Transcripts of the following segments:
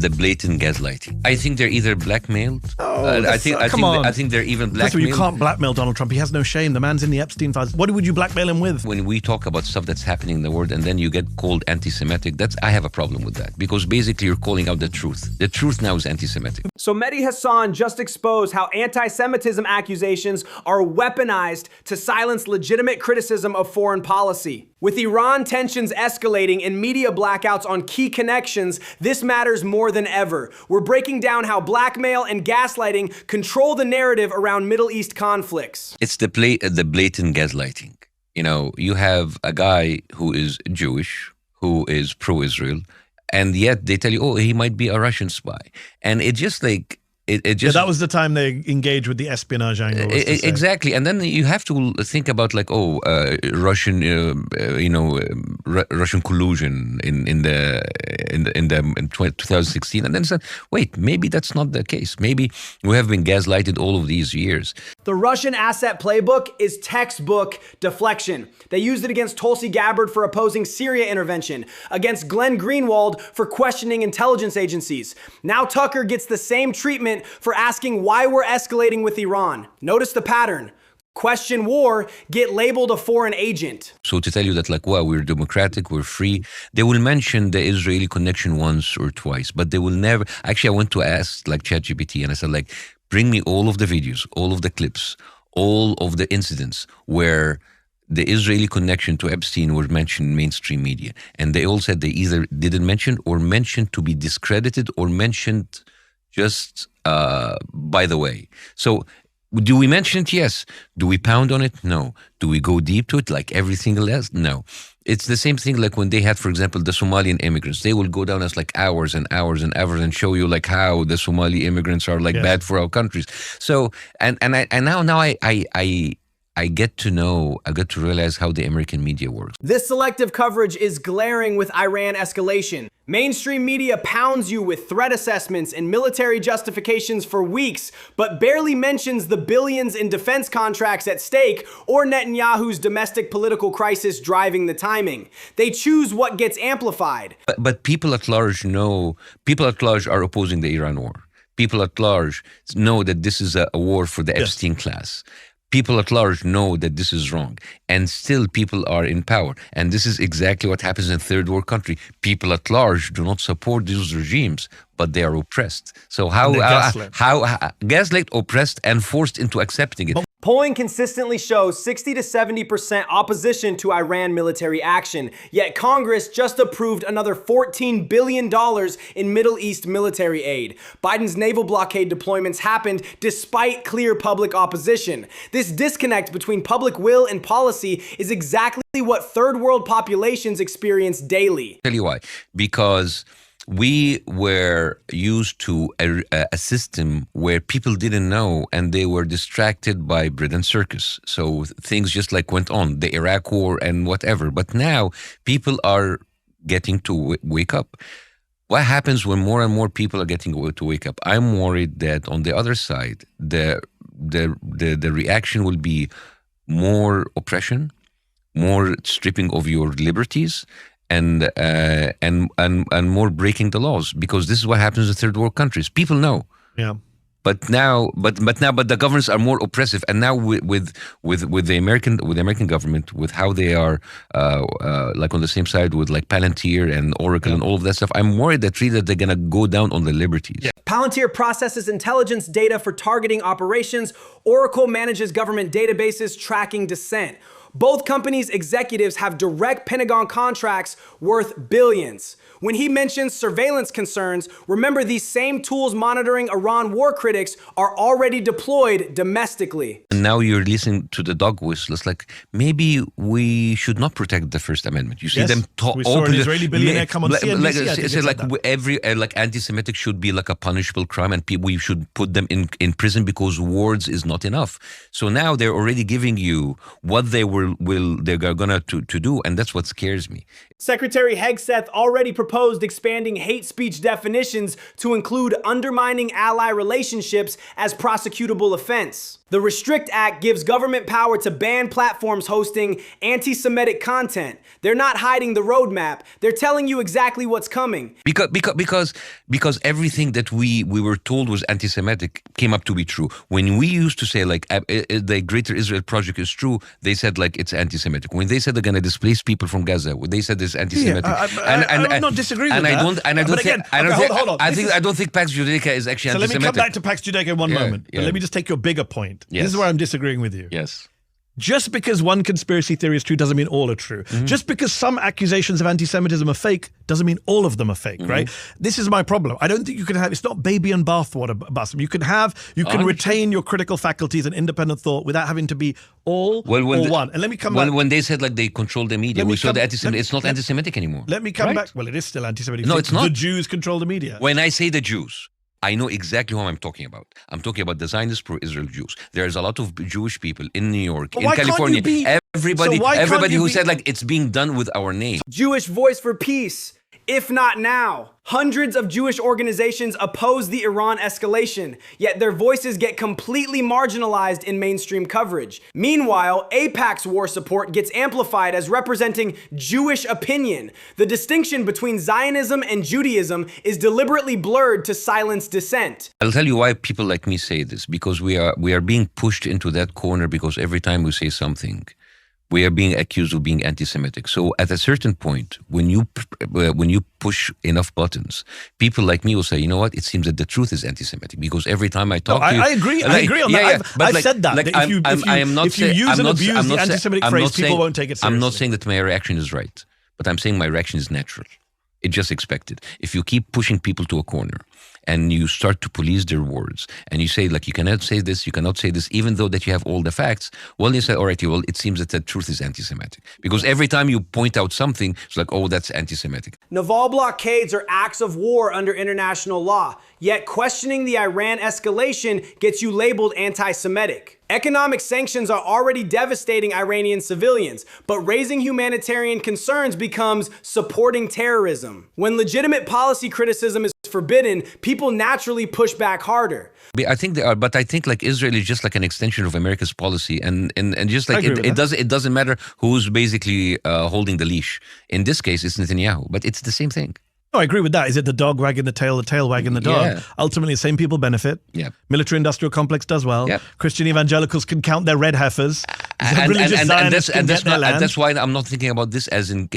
the blatant gaslighting. I think they're either blackmailed. I think they're even blackmailed. First of all, you can't blackmail Donald Trump. He has no shame. The man's in the Epstein files. What would you blackmail him with? When we talk about stuff that's happening in the world and then you get called anti-Semitic, I have a problem with that, because basically you're calling out the truth. The truth now is anti-Semitic. So Mehdi Hasan just exposed how anti-Semitism accusations are weaponized to silence legitimate criticism of foreign policy. With Iran tensions escalating and media blackouts on key connections, this matters more than ever. We're breaking down how blackmail and gaslighting control the narrative around Middle East conflicts. It's the blatant gaslighting. You know, you have a guy who is Jewish, who is pro-Israel, and yet they tell you, oh, he might be a Russian spy. And it just like, that was the time they engaged with the espionage angle. Exactly, and then you have to think about like, Russian, Russian collusion in 2016, and then say, wait, maybe that's not the case. Maybe we have been gaslighted all of these years. The Russian asset playbook is textbook deflection. They used it against Tulsi Gabbard for opposing Syria intervention, against Glenn Greenwald for questioning intelligence agencies. Now Tucker gets the same treatment for asking why we're escalating with Iran. Notice the pattern. Question war, get labeled a foreign agent. So to tell you that like, wow, we're democratic, we're free, they will mention the Israeli connection once or twice, but they will never. Actually, I went to ask like ChatGPT and I said like, bring me all of the videos, all of the clips, all of the incidents where the Israeli connection to Epstein were mentioned in mainstream media. And they all said they either didn't mention or mentioned to be discredited or mentioned just by the way. So do we mention it? Yes. Do we pound on it? No. Do we go deep to it like every single else? No. It's the same thing like when they had, for example, the Somalian immigrants. They will go down as like hours and hours and hours and show you like how the Somali immigrants are like bad for our countries. So and I get to realize how the American media works. This selective coverage is glaring with Iran escalation. Mainstream media pounds you with threat assessments and military justifications for weeks, but barely mentions the billions in defense contracts at stake or Netanyahu's domestic political crisis driving the timing. They choose what gets amplified. But people at large know, people at large are opposing the Iran war. People at large know that this is a war for the Epstein class. People at large know that this is wrong, and still people are in power. And this is exactly what happens in third world country. People at large do not support these regimes, but they are oppressed. So how gaslit, oppressed, and forced into accepting it. Polling consistently shows 60 to 70% opposition to Iran military action, yet Congress just approved another $14 billion in Middle East military aid. Biden's naval blockade deployments happened despite clear public opposition. This disconnect between public will and policy is exactly what third world populations experience daily. I'll tell you why. Because we were used to a system where people didn't know and they were distracted by bread and circus. So things just like went on, the Iraq war and whatever. But now people are getting to wake up. What happens when more and more people are getting to wake up? I'm worried that on the other side, the reaction will be more oppression, more stripping of your liberties, and more breaking the laws, because this is what happens in third world countries. People know. Yeah. But the governments are more oppressive, and now with the American government, with how they are like on the same side with like Palantir and Oracle and all of that stuff, I'm worried that really they're gonna go down on the liberties. Yeah. Palantir processes intelligence data for targeting operations. Oracle manages government databases tracking dissent. Both companies' executives have direct Pentagon contracts worth billions. When he mentions surveillance concerns, remember these same tools monitoring Iran war critics are already deployed domestically. And now you're listening to the dog whistle. It's like, maybe we should not protect the First Amendment. You see them talk. We saw an Israeli billionaire come on CNBC. Like every like anti-Semitic should be like a punishable crime, and we should put them in prison because words is not enough. So now they're already giving you what they were they're gonna to do, and that's what scares me. Secretary Hegseth already proposed expanding hate speech definitions to include undermining ally relationships as prosecutable offense. The Restrict Act gives government power to ban platforms hosting anti-Semitic content. They're not hiding the roadmap. They're telling you exactly what's coming. Because everything that we were told was anti-Semitic came up to be true. When we used to say like the Greater Israel Project is true, they said like it's anti-Semitic. When they said they're going to displace people from Gaza, they said it's anti-Semitic. I'm not disagreeing with that. I don't think Pax Judaica is actually so anti-Semitic. Let me come back to Pax Judaica in one moment. But let me just take your bigger point. Yes. This is where I'm disagreeing with you. Yes. Just because one conspiracy theory is true doesn't mean all are true. Just because some accusations of anti-Semitism are fake doesn't mean all of them are fake, right? This is my problem. I don't think you can have, it's not baby and bathwater, Bassem. You can retain your critical faculties and independent thought without having to be all or one. And let me come back. When they said like they control the media, we saw the anti-Semitic, it's not anti-Semitic anymore. Let me come back. Well, it is still anti-Semitic. No, it's not. The Jews control the media. When I say the Jews, I know exactly who I'm talking about. I'm talking about the Zionist pro-Israel Jews. There's a lot of Jewish people in New York, in California. Everybody who said like it's being done with our name. Jewish Voice for Peace. If not now. Hundreds of Jewish organizations oppose the Iran escalation, yet their voices get completely marginalized in mainstream coverage. Meanwhile, AIPAC's war support gets amplified as representing Jewish opinion. The distinction between Zionism and Judaism is deliberately blurred to silence dissent. I'll tell you why people like me say this, because we are being pushed into that corner because every time we say something, we are being accused of being anti-Semitic. So at a certain point, when you push enough buttons, people like me will say, you know what? It seems that the truth is anti-Semitic because every time I talk to you, I agree on that. I've said that. If you use and abuse the anti-Semitic phrase, people won't take it seriously. I'm not saying that my reaction is right, but I'm saying my reaction is natural. It's just expected. If you keep pushing people to a corner and you start to police their words and you say like you cannot say this, even though that you have all the facts, well, you say, all right, well, it seems that the truth is anti-Semitic. Because every time you point out something, it's like, oh, that's anti-Semitic. Naval blockades are acts of war under international law, yet questioning the Iran escalation gets you labeled anti-Semitic. Economic sanctions are already devastating Iranian civilians, but raising humanitarian concerns becomes supporting terrorism. When legitimate policy criticism is forbidden, people naturally push back harder. I think they are, but I think like Israel is just like an extension of America's policy, and just like it doesn't matter who's basically holding the leash. In this case, it's Netanyahu, but it's the same thing. No, I agree with that. Is it the dog wagging the tail wagging the dog? Yeah. Ultimately, the same people benefit. Yeah. Military-industrial complex does well. Yeah. Christian evangelicals can count their red heifers. And that's why I'm not thinking about this as in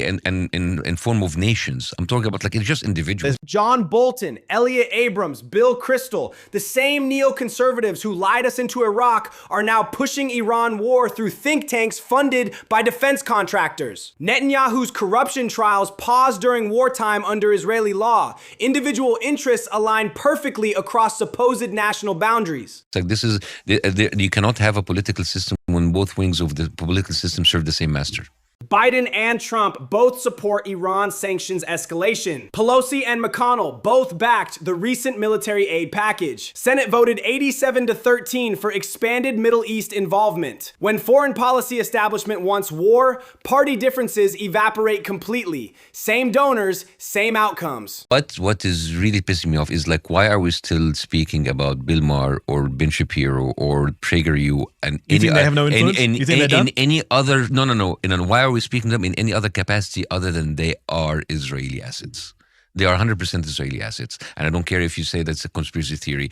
form of nations. I'm talking about like it's just individuals. John Bolton, Elliot Abrams, Bill Kristol, the same neoconservatives who lied us into Iraq are now pushing Iran war through think tanks funded by defense contractors. Netanyahu's corruption trials paused during wartime under Israeli law. Individual interests align perfectly across supposed national boundaries. It's like this is you cannot have a political system when both wings of the political system serve the same master. Biden and Trump both support Iran sanctions escalation. Pelosi and McConnell both backed the recent military aid package. Senate voted 87-13 for expanded Middle East involvement. When foreign policy establishment wants war, party differences evaporate completely. Same donors, same outcomes. But what is really pissing me off is like, why are we still speaking about Bill Maher or Ben Shapiro or PragerU and they have no influence? in any other? No. Why are we speaking to them in any other capacity other than they are Israeli assets? They are 100% Israeli assets. And I don't care if you say that's a conspiracy theory.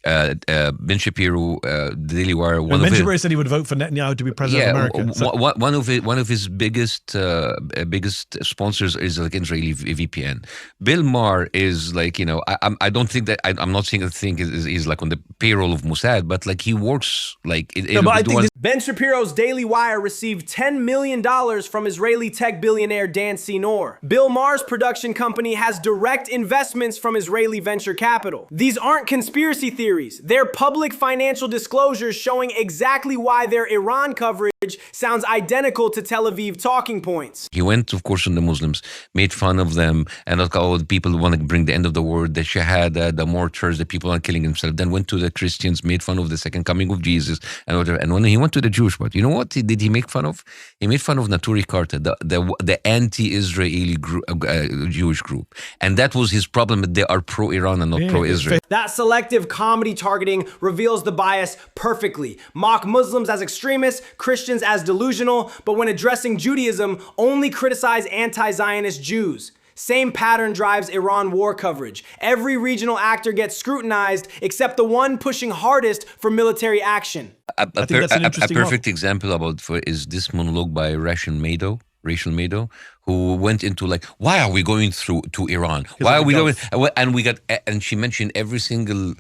Ben Shapiro, the Daily Wire. Ben Shapiro said he would vote for Netanyahu to be president of America. So. One of his biggest sponsors is like Israeli VPN. Bill Maher is like, you know, I don't think that I'm not saying that thing is like on the payroll of Mossad, but like he works like. Ben Shapiro's Daily Wire received $10 million from Israeli tech billionaire Dan Senor. Bill Maher's production company has direct investments from Israeli venture capital. These aren't conspiracy theories. series. Their public financial disclosures showing exactly why their Iran coverage sounds identical to Tel Aviv talking points. He went, of course, on the Muslims, made fun of them, and like, oh, the people want to bring the end of the world, the shahada, the mortars, the people are killing themselves. Then went to the Christians, made fun of the second coming of Jesus, and whatever. And when he went to the Jewish part, you know what did he make fun of? He made fun of Naturi Karta, the anti-Israeli Jewish group. And that was his problem, that they are pro-Iran and not pro-Israel. That selective comedy targeting reveals the bias perfectly. Mock Muslims as extremists, Christians as delusional, but when addressing Judaism, only criticize anti-Zionist Jews. Same pattern drives Iran war coverage. Every regional actor gets scrutinized except the one pushing hardest for military action. I think that's an interesting perfect example is this monologue by Rachel Maddow, who went into like, why are we going to Iran? Why are we going? And she mentioned every single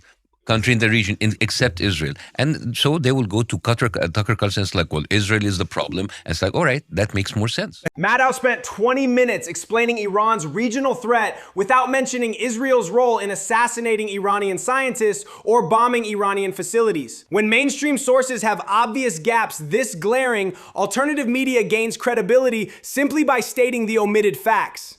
country in the region except Israel. And so they will go to Tucker Carlson. It's like, well, Israel is the problem. And it's like, all right, that makes more sense. Maddow spent 20 minutes explaining Iran's regional threat without mentioning Israel's role in assassinating Iranian scientists or bombing Iranian facilities. When mainstream sources have obvious gaps this glaring, alternative media gains credibility simply by stating the omitted facts.